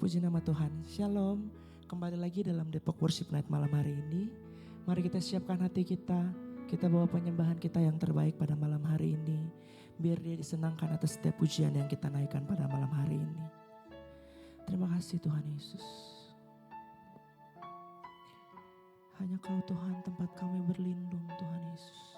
Puji nama Tuhan. Shalom. Kembali lagi dalam Depok Worship Night malam hari ini. Mari kita siapkan hati kita. Kita bawa penyembahan kita yang terbaik pada malam hari ini. Biar dia disenangkan atas setiap pujian yang kita naikkan pada malam hari ini. Terima kasih Tuhan Yesus. Hanya Kau Tuhan tempat kami berlindung Tuhan Yesus.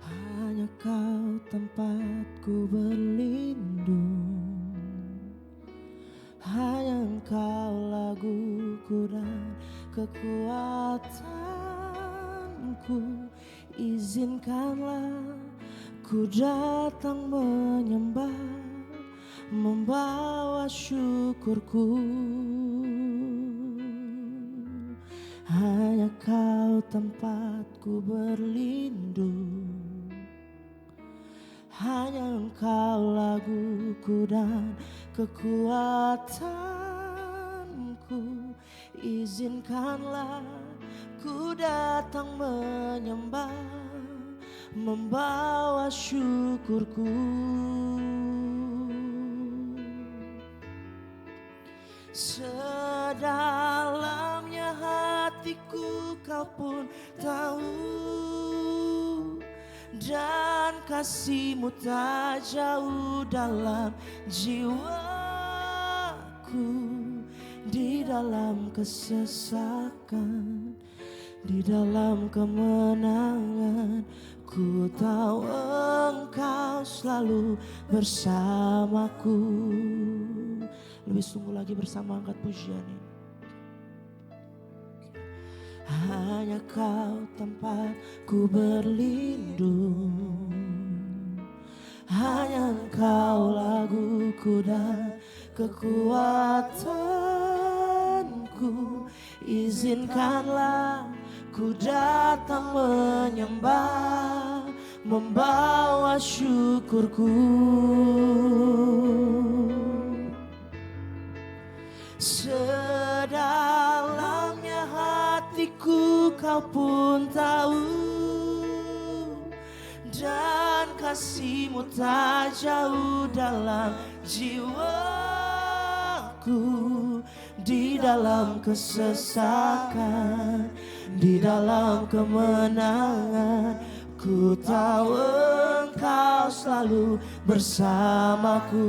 Hanya Kau tempatku berlindung. Hanya Engkau laguku dan kekuatanku. Izinkanlah ku datang menyembah, membawa syukurku. Hanya Kau tempatku berlindung. Hanya Engkau laguku dan kekuatanku. Izinkanlah ku datang menyembah, membawa syukurku. Sedalamnya hatiku Kau pun tahu, dan kasih-Mu tak jauh dalam jiwaku. Di dalam kesesakan, di dalam kemenangan, ku tahu Engkau selalu bersamaku. Lebih sungguh lagi bersama angkat pujian ini. Hanya Kau tempatku berlindung. Hanya Engkau laguku dan kekuatanku. Izinkanlah ku datang menyembah, membawa syukurku. Sedalamnya hatiku Kau pun tahu, dan kasih-Mu tak jauh dalam jiwaku. Di dalam kesesakan, di dalam kemenangan, ku tahu Engkau selalu bersamaku.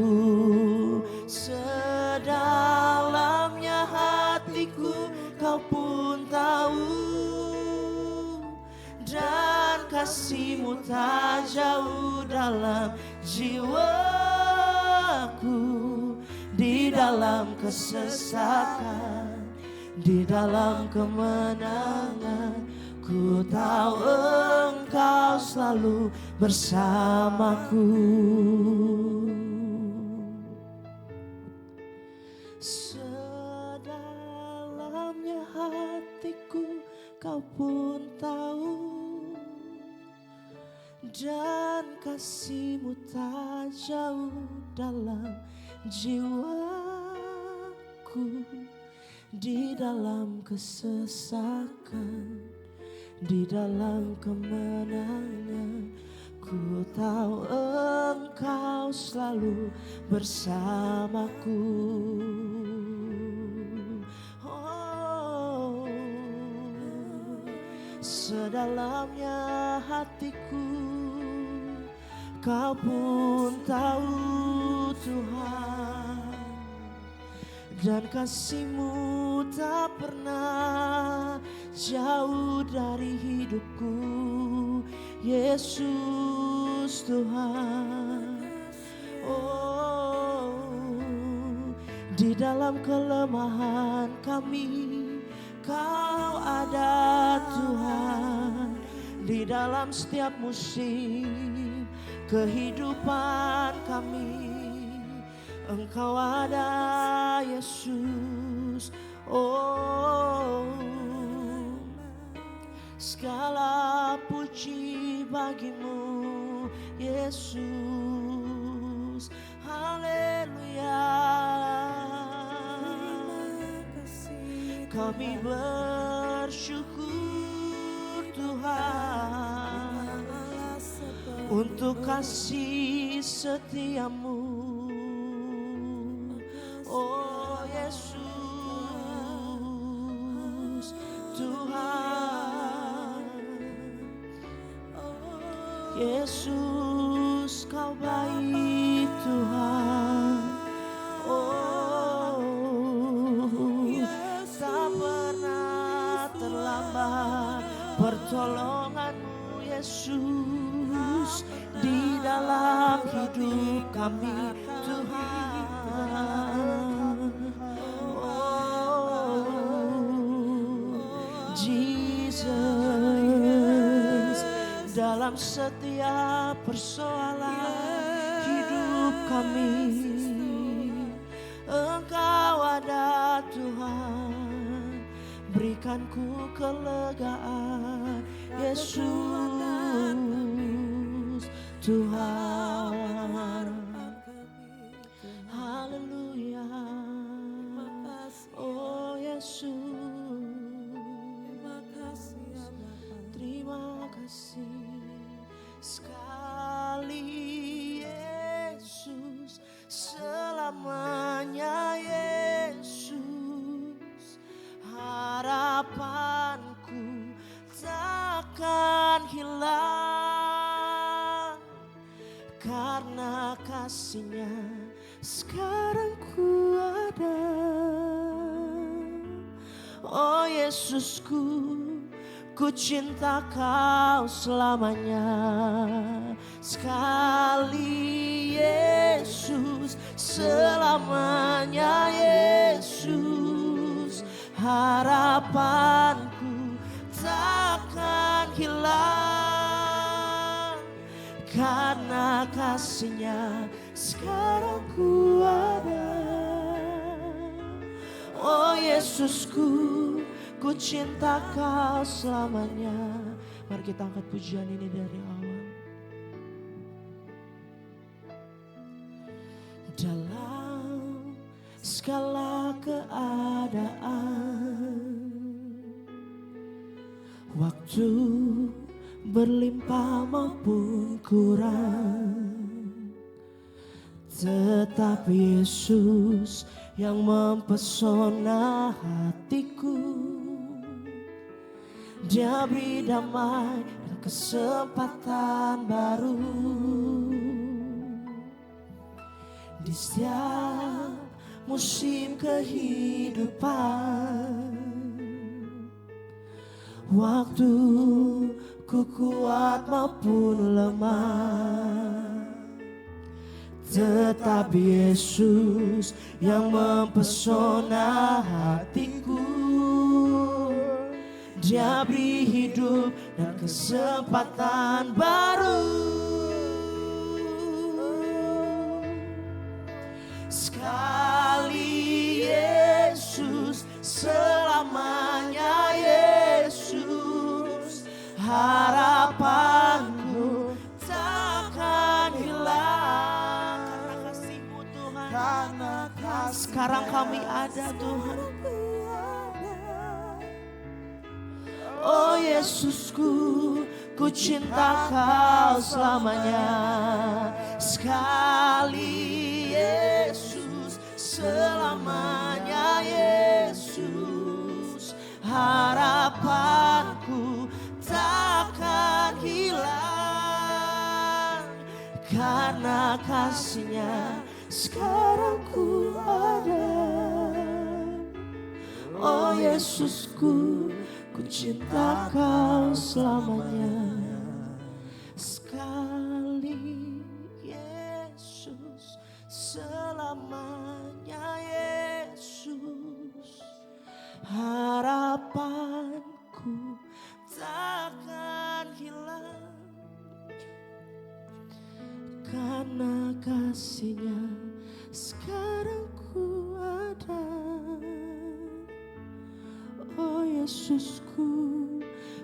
Sedalamnya hatiku Kau pun tahu, dan kasih-Mu tak jauh dalam jiwaku. Di dalam kesesakan, di dalam kemenangan, ku tahu Engkau selalu bersamaku. Sedalamnya hatiku Kau pun tahu, dan kasih-Mu tak jauh dalam jiwaku. Di dalam kesesakan, di dalam kemenangan, ku tahu Engkau selalu bersamaku. Oh, sedalamnya hatiku Kau pun tahu Tuhan, dan kasih-Mu tak pernah jauh dari hidupku. Yesus Tuhan, oh, di dalam kelemahan kami Kau ada Tuhan. Di dalam setiap musim kehidupan kami Engkau ada Yesus. Oh, segala puji bagi-Mu Yesus. Haleluya. Kami bersyukur Tuhan untuk kasih setiamu. Oh Yesus Tuhan, Yesus kau baik Tuhan. Oh tak pernah terlambat pertolonganmu Yesus di dalam hidup kami Tuhan. Oh Jesus, dalam setiap persoalan hidup kami Engkau ada Tuhan, berikan ku kelegaan Yesus Tuhan. Haleluya. Oh Yesus, terima kasih sekali Yesus, selamanya Yesus, harapanku takkan hilang karena kasih-Nya sekarang ku ada. Oh Yesusku, ku cinta kau selamanya. Sekali Yesus, selamanya Yesus, harapanku takkan hilang karena kasih-Nya sekarang ku ada. Oh Yesusku, ku cinta kau selamanya. Mari kita angkat pujian ini dari awal. Dalam segala keadaan, waktu berlimpah maupun kurang, tetap Yesus yang mempesona hatiku. Dia beri damai dan kesempatan baru di setiap musim kehidupan. Waktu ku kuat maupun lemah, tetap Yesus yang mempesona hatiku. Dia beri hidup dan kesempatan baru. Sekali Yesus, selamanya Yesus, harapanku takkan hilang karena kasih-Mu Tuhan. Karena sekarang kami ada Tuhan. Oh Yesusku, ku cinta kau selamanya. Sekali Yesus, selamanya Yesus, harapanku takkan hilang karena kasih-Nya sekarang ku ada. Oh Yesusku, ku cinta kau selamanya. Sekali Yesus, selamanya Yesus, harapanku takkan hilang karena kasih-Nya sekarang ku ada. Oh Yesusku,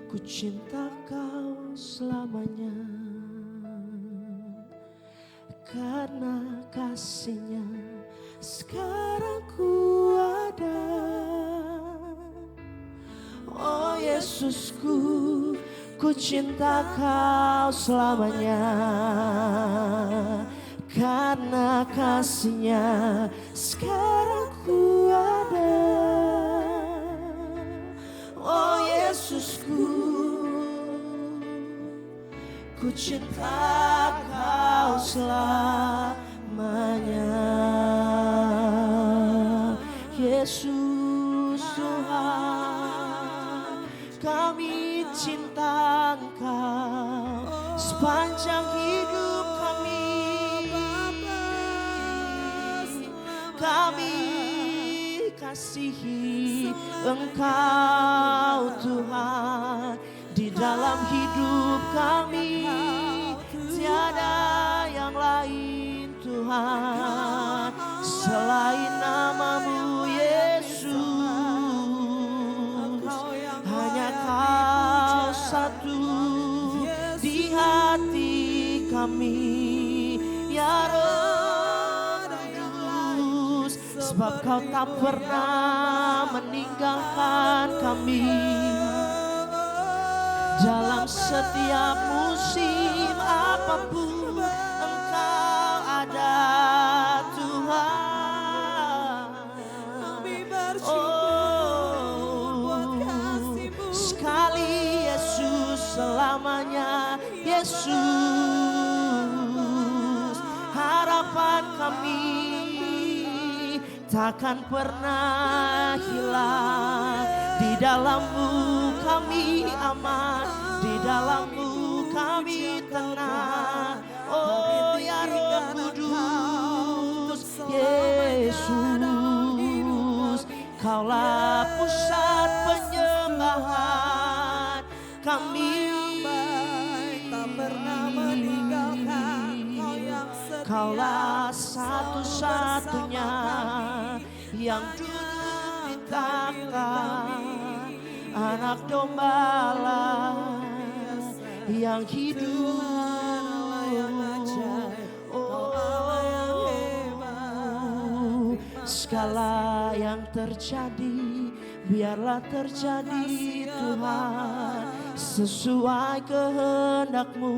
ku cinta kau selamanya. Karena kasih-Nya sekarang ku ada. Oh Yesusku, ku cinta Kau selamanya. Karena kasih-Nya sekarang ku ada. Oh Yesusku, ku cinta Kau selamanya. Yesus Tuhan, kami cinta Engkau sepanjang hidup kami. Kami kasihi Engkau Tuhan, di dalam hidup kami tiada yang lain Tuhan selain nama-Mu Yesus. Hanya Kau satu di hati kami ya Roh Kudus, sebab Kau tak pernah meninggalkan kami. Dalam setiap musim apapun Engkau ada Tuhan. Oh, sekali Yesus selamanya Yesus. Harapan kami takkan pernah hilang. Di dalam-Mu kami aman, di dalam-Mu kami tenang. Oh ya Roh Kudus, Yesus, Kaulah pusat penyembahan kami. Tak pernah meninggalkan Kau yang setia. Kaulah satu-satunya yang duduk di takhta, Anak Domba yang hidup. Oh, segala yang terjadi biarlah terjadi Tuhan, sesuai kehendak-Mu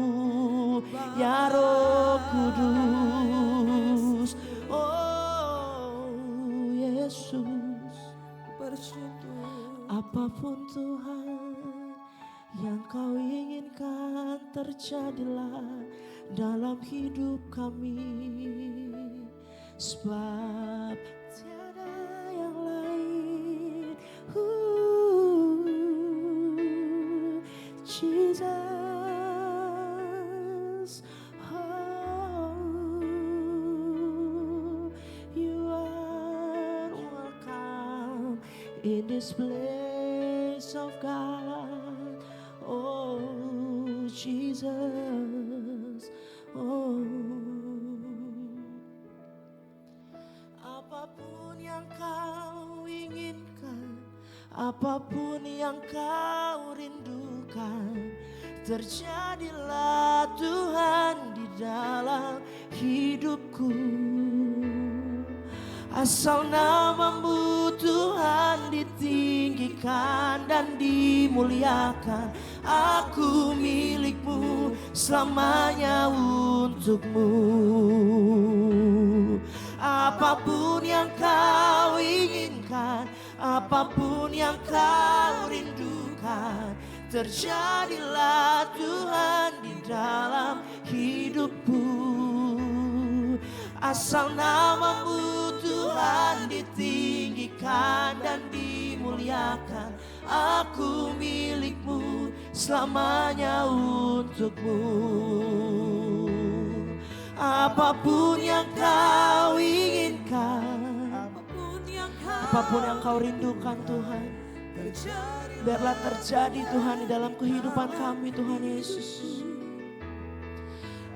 ya Roh Kudus. Oh Yesus, apapun Tuhan yang Kau inginkan terjadilah dalam hidup kami, sebab tiada yang lain. Jesus, oh, you are welcome in this place of God. Oh Jesus, oh, apapun yang Kau inginkan, apapun yang Kau rindukan, terjadilah Tuhan di dalam hidupku. Asal nama-Mu Tuhan ditinggikan dan dimuliakan, aku milik-Mu selamanya untuk-Mu. Apapun yang Kau inginkan, apapun yang Kau rindukan, terjadilah Tuhan di dalam hidupku. Asal nama-Mu Tuhan ditinggikan dan dimuliakan, aku milik-Mu selamanya untuk-Mu. Apapun yang Kau inginkan, apapun yang Kau rindukan Tuhan, biarlah terjadi Tuhan di dalam kehidupan kami Tuhan Yesus.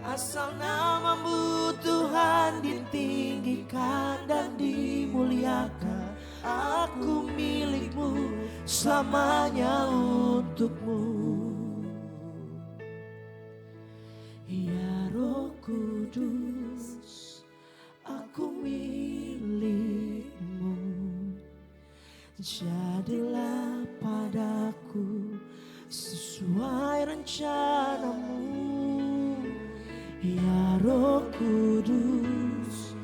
Asal nama-Mu Tuhan ditinggikan dan dimuliakan, aku milik-Mu selamanya untuk-Mu. Ya Roh Kudus, aku milik-Mu. jadilah padaku sesuai rencanamu. Ya Roh Kudus,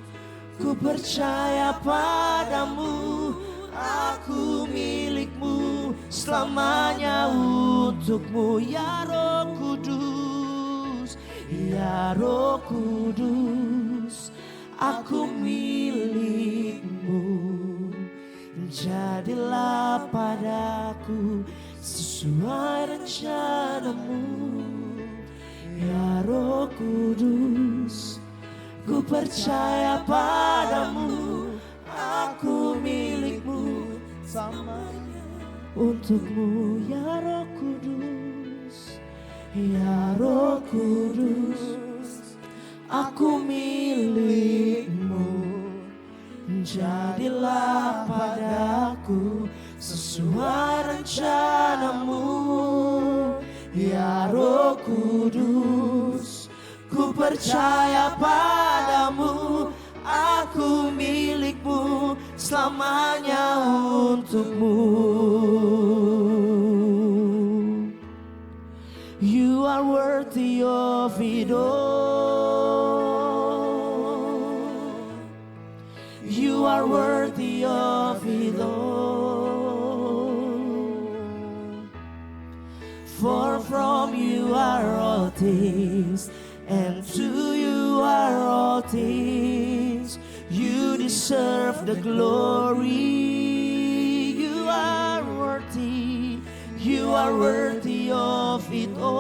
ku percaya padamu, aku milikmu, selamanya untukmu. Ya Roh Kudus, ya Roh Kudus, aku milikmu. Jadilah padaku sesuai rencanamu. Ya Roh Kudus, ku percaya padamu, aku milikmu, selamanya untukmu. Ya Roh Kudus, ya Roh Kudus, aku milikmu. Jadilah padaku sesuai rencanamu. Ya Roh Kudus, ku percaya padamu, aku milikmu, selamanya untukmu. You are worthy of it all. You are worthy of it all. For from you are all things, and to you are all things. You deserve the glory. You are worthy. You are worthy of it all.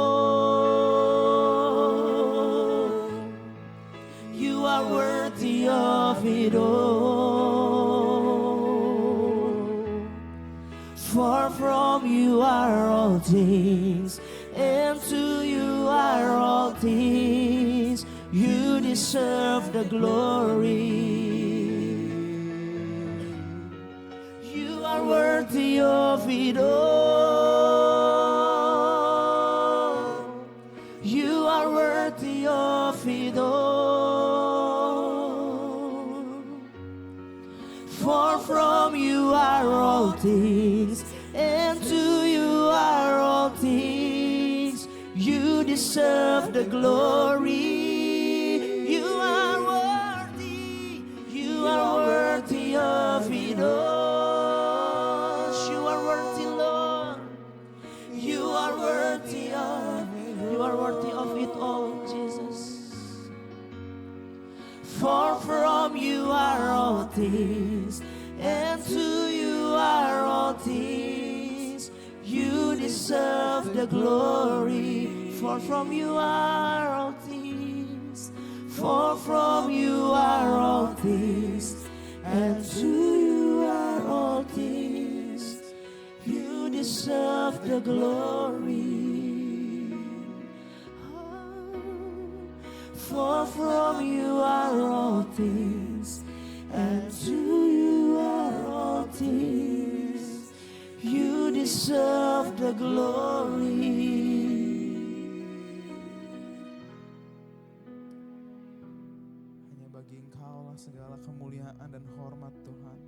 You are worthy of it all. For from you are all things, and to you are all things. You deserve the glory. You are worthy of it all. You are worthy of it all. For from you are all things, and to you are all things. You deserve the glory. You are worthy. You are worthy of it all. You are worthy, Lord. You are worthy of it. You are worthy of it all, Jesus. For from you are all things, and to you are all things. You deserve the glory. For from you are all things. For from you are all things, and to you are all things. You deserve the glory. For from you are all things, and to you are all things. You deserve the glory. Hanya bagi Engkau lah segala kemuliaan dan hormat, Tuhan.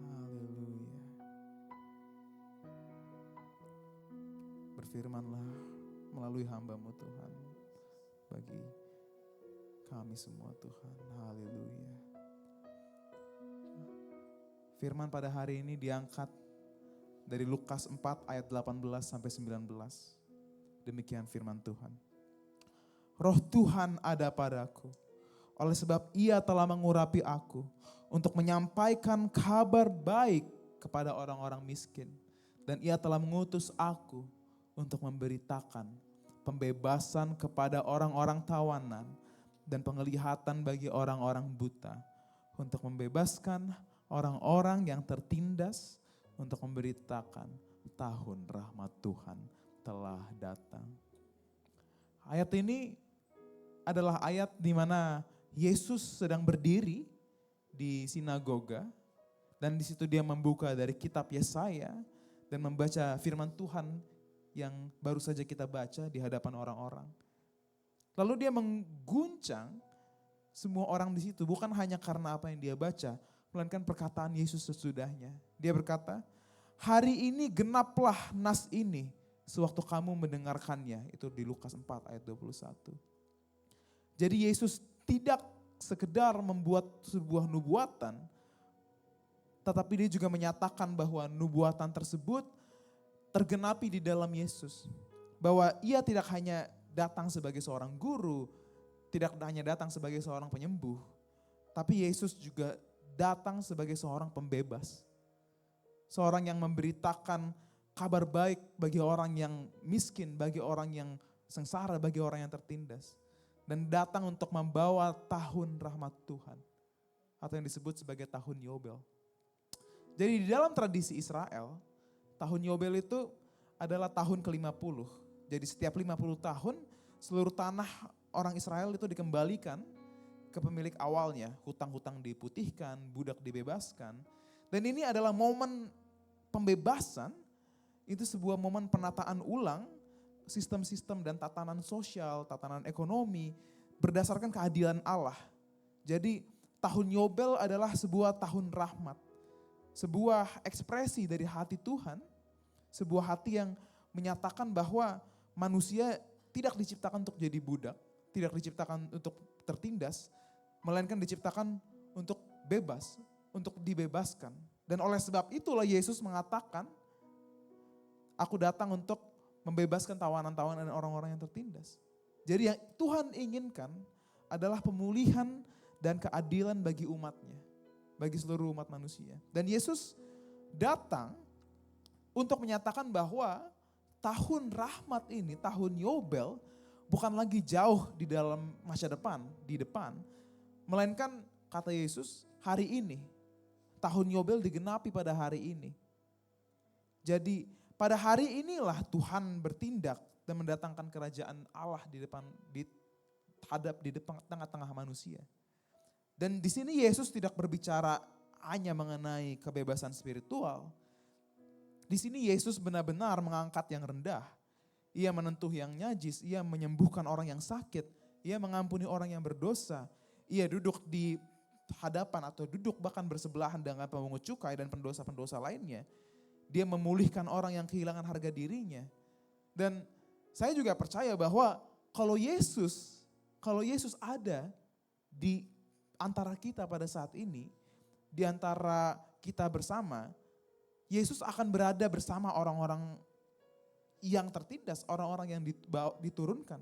Haleluya. Berfirmanlah melalui hamba-Mu, Tuhan, bagi kami semua, Tuhan. Haleluya. Firman pada hari ini diangkat dari Lukas 4 ayat 18 sampai 19. Demikian firman Tuhan. Roh Tuhan ada padaku, oleh sebab Ia telah mengurapi aku untuk menyampaikan kabar baik kepada orang-orang miskin. Dan Ia telah mengutus aku untuk memberitakan pembebasan kepada orang-orang tawanan dan penglihatan bagi orang-orang buta, untuk membebaskan orang-orang yang tertindas, untuk memberitakan tahun rahmat Tuhan telah datang. Ayat ini adalah ayat di mana Yesus sedang berdiri di sinagoga, dan di situ dia membuka dari kitab Yesaya dan membaca firman Tuhan yang baru saja kita baca di hadapan orang-orang. Lalu dia mengguncang semua orang di situ, bukan hanya karena apa yang dia baca, melainkan perkataan Yesus sesudahnya. Dia berkata, hari ini genaplah nas ini sewaktu kamu mendengarkannya. Itu di Lukas 4 ayat 21. Jadi Yesus tidak sekedar membuat sebuah nubuatan, tetapi dia juga menyatakan bahwa nubuatan tersebut tergenapi di dalam Yesus. Bahwa ia tidak hanya datang sebagai seorang guru, tidak hanya datang sebagai seorang penyembuh, tapi Yesus juga datang sebagai seorang pembebas. Seorang yang memberitakan kabar baik bagi orang yang miskin, bagi orang yang sengsara, bagi orang yang tertindas. Dan datang untuk membawa tahun rahmat Tuhan. Atau yang disebut sebagai tahun Yobel. Jadi di dalam tradisi Israel, tahun Yobel itu adalah tahun ke-50. Jadi setiap 50 tahun seluruh tanah orang Israel itu dikembalikan ke pemilik awalnya. Hutang-hutang diputihkan, budak dibebaskan. Dan ini adalah momen pembebasan, itu sebuah momen penataan ulang sistem-sistem dan tatanan sosial, tatanan ekonomi berdasarkan keadilan Allah. Jadi tahun Yobel adalah sebuah tahun rahmat. Sebuah ekspresi dari hati Tuhan, sebuah hati yang menyatakan bahwa manusia tidak diciptakan untuk jadi budak, tidak diciptakan untuk tertindas, melainkan diciptakan untuk bebas, untuk dibebaskan. Dan oleh sebab itulah Yesus mengatakan, aku datang untuk membebaskan tawanan-tawanan dan orang-orang yang tertindas. Jadi yang Tuhan inginkan adalah pemulihan dan keadilan bagi umatnya, bagi seluruh umat manusia. Dan Yesus datang untuk menyatakan bahwa tahun rahmat ini, tahun Yobel, bukan lagi jauh di dalam masa depan, di depan. Melainkan kata Yesus, hari ini, tahun Yobel digenapi pada hari ini. Jadi pada hari inilah Tuhan bertindak dan mendatangkan kerajaan Allah di depan, di tengah-tengah manusia. Dan di sini Yesus tidak berbicara hanya mengenai kebebasan spiritual. Di sini Yesus benar-benar mengangkat yang rendah. Ia menentuh yang najis, ia menyembuhkan orang yang sakit, ia mengampuni orang yang berdosa. Ia duduk di hadapan atau duduk bahkan bersebelahan dengan pemungut cukai dan pendosa-pendosa lainnya. Dia memulihkan orang yang kehilangan harga dirinya. Dan saya juga percaya bahwa kalau Yesus ada di antara kita pada saat ini, di antara kita bersama, Yesus akan berada bersama orang-orang yang tertindas, orang-orang yang diturunkan,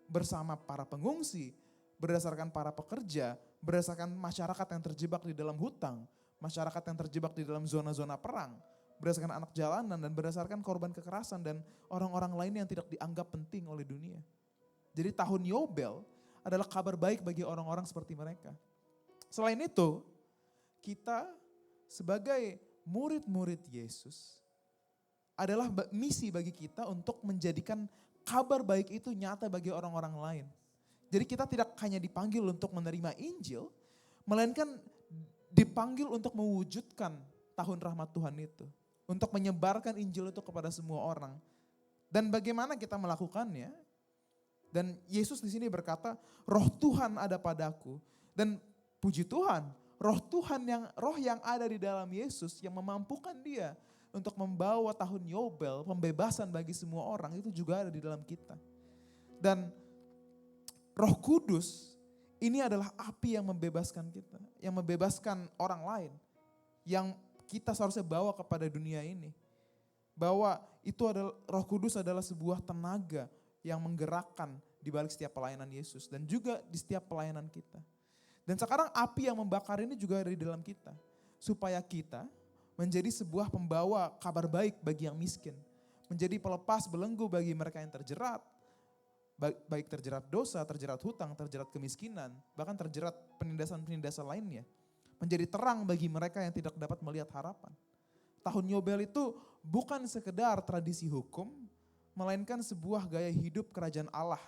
bersama para pengungsi, berdasarkan para pekerja, berdasarkan masyarakat yang terjebak di dalam hutang, masyarakat yang terjebak di dalam zona-zona perang, berdasarkan anak jalanan dan berdasarkan korban kekerasan dan orang-orang lain yang tidak dianggap penting oleh dunia. Jadi tahun Yobel adalah kabar baik bagi orang-orang seperti mereka. Selain itu, kita sebagai murid-murid Yesus adalah misi bagi kita untuk menjadikan kabar baik itu nyata bagi orang-orang lain. Jadi kita tidak hanya dipanggil untuk menerima Injil, melainkan dipanggil untuk mewujudkan tahun rahmat Tuhan itu. Untuk menyebarkan Injil itu kepada semua orang. Dan bagaimana kita melakukannya? Dan Yesus di sini berkata, Roh Tuhan ada padaku. Dan puji Tuhan, roh yang ada di dalam Yesus yang memampukan dia untuk membawa tahun Yobel, pembebasan bagi semua orang itu juga ada di dalam kita. Dan Roh Kudus ini adalah api yang membebaskan kita, yang membebaskan orang lain, yang kita seharusnya bawa kepada dunia ini. Bahwa itu adalah Roh Kudus adalah sebuah tenaga yang menggerakkan di balik setiap pelayanan Yesus dan juga di setiap pelayanan kita. Dan sekarang api yang membakar ini juga ada di dalam kita, supaya kita menjadi sebuah pembawa kabar baik bagi yang miskin, menjadi pelepas belenggu bagi mereka yang terjerat, baik terjerat dosa, terjerat hutang, terjerat kemiskinan, bahkan terjerat penindasan-penindasan lainnya. Menjadi terang bagi mereka yang tidak dapat melihat harapan. Tahun Yobel itu bukan sekedar tradisi hukum, melainkan sebuah gaya hidup kerajaan Allah.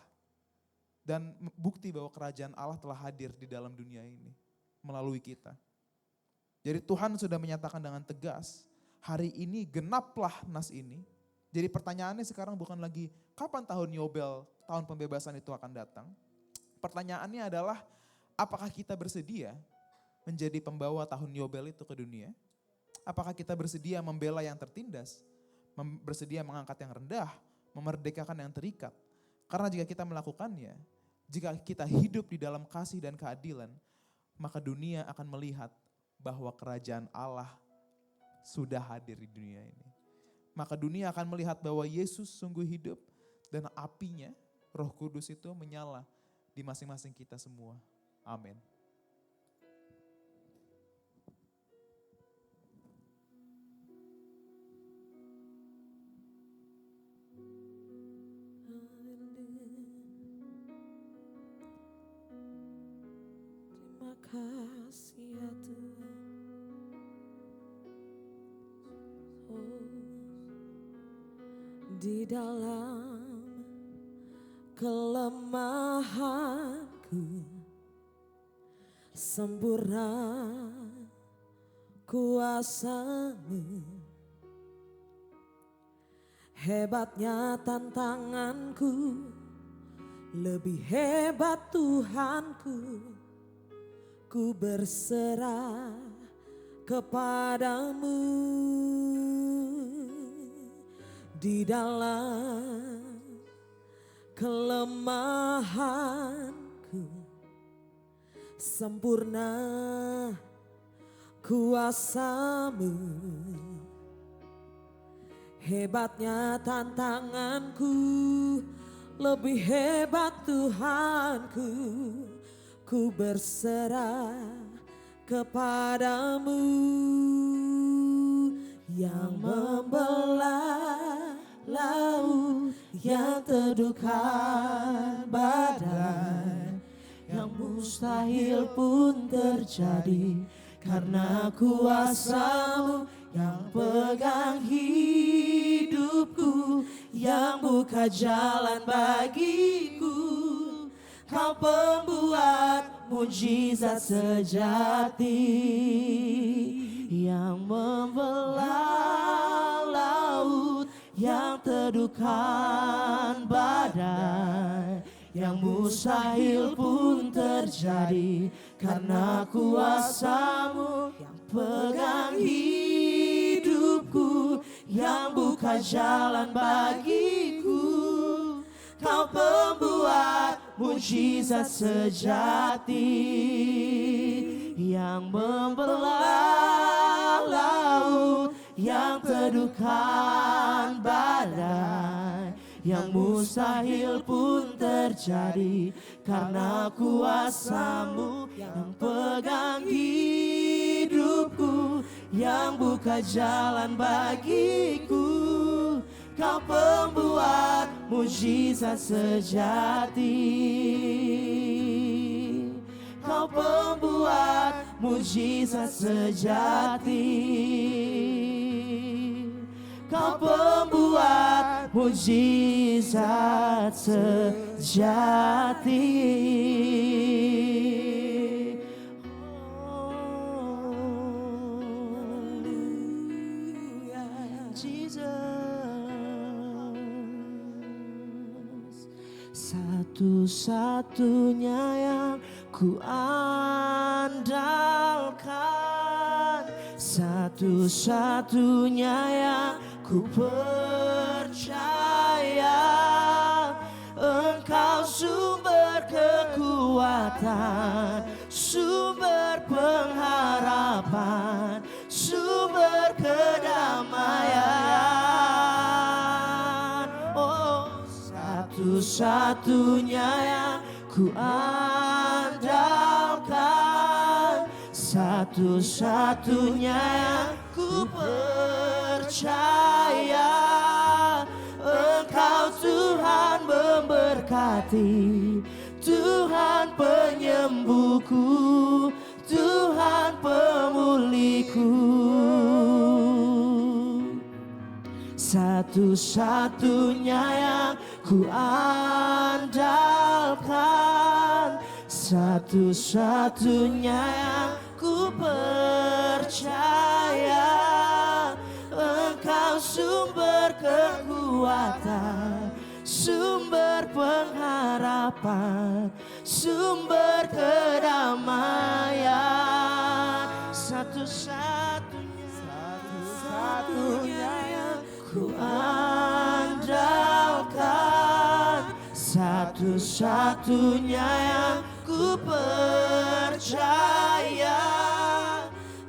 Dan bukti bahwa kerajaan Allah telah hadir di dalam dunia ini melalui kita. Jadi Tuhan sudah menyatakan dengan tegas, hari ini genaplah nas ini. Jadi pertanyaannya sekarang bukan lagi kapan tahun Yobel, tahun pembebasan itu akan datang. Pertanyaannya adalah apakah kita bersedia menjadi pembawa tahun Yobel itu ke dunia? Apakah kita bersedia membela yang tertindas? Bersedia mengangkat yang rendah? Memerdekakan yang terikat? Karena jika kita melakukannya, jika kita hidup di dalam kasih dan keadilan, maka dunia akan melihat bahwa kerajaan Allah sudah hadir di dunia ini. Maka dunia akan melihat bahwa Yesus sungguh hidup dan apinya, Roh Kudus itu menyala di masing-masing kita semua. Amin. Terima kasih ya Tuhan. Di dalam kelemahanku sempurna kuasa-Mu. Hebatnya tantanganku, lebih hebat Tuhanku. Ku berserah kepadamu. Di dalam kelemahanku sempurna kuasa-Mu. Hebatnya tantanganku, lebih hebat Tuhanku. Ku berserah kepadamu. Yang membelah laut, yang teduhkan badai, yang mustahil pun terjadi karena kuasa-Mu. Yang pegang hidupku, yang buka jalan bagiku. Kau pembuat mujizat sejati, yang membelah laut, yang teduhkan badai, yang mustahil pun terjadi karena kuasa-Mu. Yang pegang hidupku, yang buka jalan bagiku. Kau pembuat mujizat sejati, yang membelah laut, yang teduhkan badai, yang mustahil pun terjadi karena kuasa-Mu. Yang pegang hidupku, yang buka jalan bagiku. Kau pembuat mujizat sejati. Kau pembuat mujizat sejati. Kau pembuat mujizat sejati. Satu-satunya yang ku andalkan, satu-satunya yang ku percaya. Engkau sumber kekuatan, sumber pengharapan, sumber kedamaian. Oh, satu-satunya yang ku andalkan, satu-satunya yang ku percaya. Engkau Tuhan memberkati, Tuhan penyembuhku, Tuhan pemulihku. Satu-satunya yang ku andalkan, satu-satunya yang ku percaya. Engkau sumber kekuatan, sumber pengharapan, sumber kedamaian. satu-satunya yang ku andalkan, satu-satunya yang ku percaya.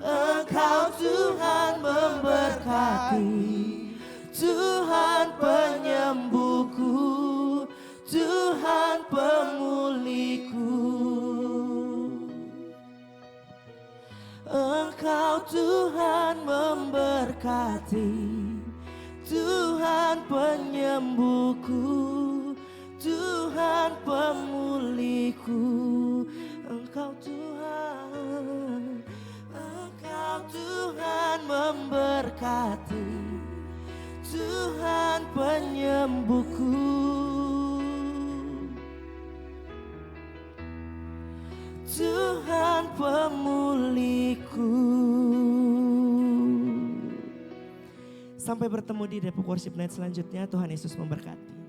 Engkau Tuhan memberkati, Tuhan penyembuhku, Tuhan pemulihku. Engkau Tuhan memberkati, Tuhan penyembuhku, Tuhan pemulihku. Engkau Tuhan, Engkau Tuhan memberkati, Tuhan penyembuhku, Tuhan pemulihku. Sampai bertemu di Depok Worship Night selanjutnya. Tuhan Yesus memberkati.